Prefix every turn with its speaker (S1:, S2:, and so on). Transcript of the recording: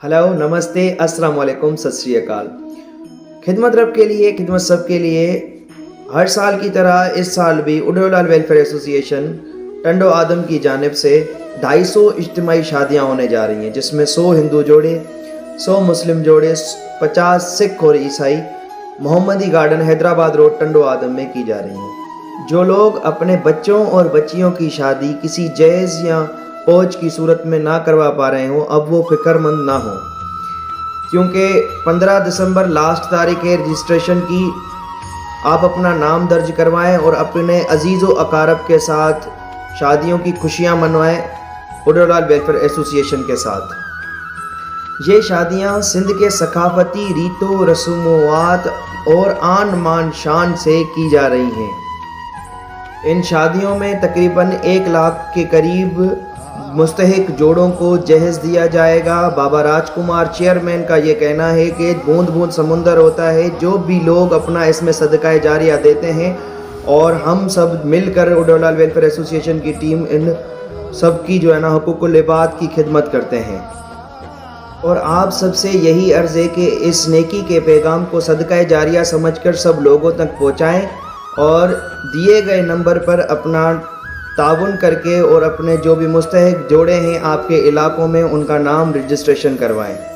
S1: Hello, नमस्ते, अस्सलाम वालेकुम, सत श्री अकाल। खिदमत रब के लिए, खिदमत सब के लिए। हर साल की तरह इस साल भी उडोलाल वेलफेयर एसोसिएशन टंडो आदम की जानिब से 250 इज्तिमाई शादियाँ होने जा रही हैं, जिसमें 100 हिंदू जोड़े, 100 मुस्लिम जोड़े, 50 सिख और ईसाई मोहम्मदी गार्डन हैदराबाद रोड टंडो आदम में की जा रही हैं। जो लोग अपने बच्चों और बच्चियों की शादी किसी जहेज़ या फौज की सूरत में ना करवा पा रहे हों, अब वो फिक्रमंद ना हों, क्योंकि 15 दिसंबर लास्ट तारीख है रजिस्ट्रेशन की। आप अपना नाम दर्ज करवाएं और अपने अजीज़ व अकारब के साथ शादियों की खुशियां मनवाएं उडोलाल वेलफेयर एसोसिएशन के साथ। ये शादियां सिंध के सकाफती रीतों रसूमात और आन मान शान से की जा रही हैं। इन शादियों में तकरीबन 1 लाख के करीब मुस्तहिक जोड़ों को जहेज़ दिया जाएगा। बाबा राजकुमार चेयरमैन का ये कहना है कि बूंद बूंद समुंदर होता है। जो भी लोग अपना इसमें सदका जारिया देते हैं और हम सब मिलकर उडोलाल वेलफेयर एसोसिएशन की टीम इन सब की जो है ना हुकूकुल इबाद की खिदमत करते हैं। और आप सबसे यही अर्ज़ है कि इस नेकी के पैगाम को सदका जारिया समझकर सब लोगों तक पहुँचाएँ और दिए गए नंबर पर अपना ताउन करके और अपने जो भी मुस्तहिक जोड़े हैं आपके इलाकों में उनका नाम रजिस्ट्रेशन करवाएं।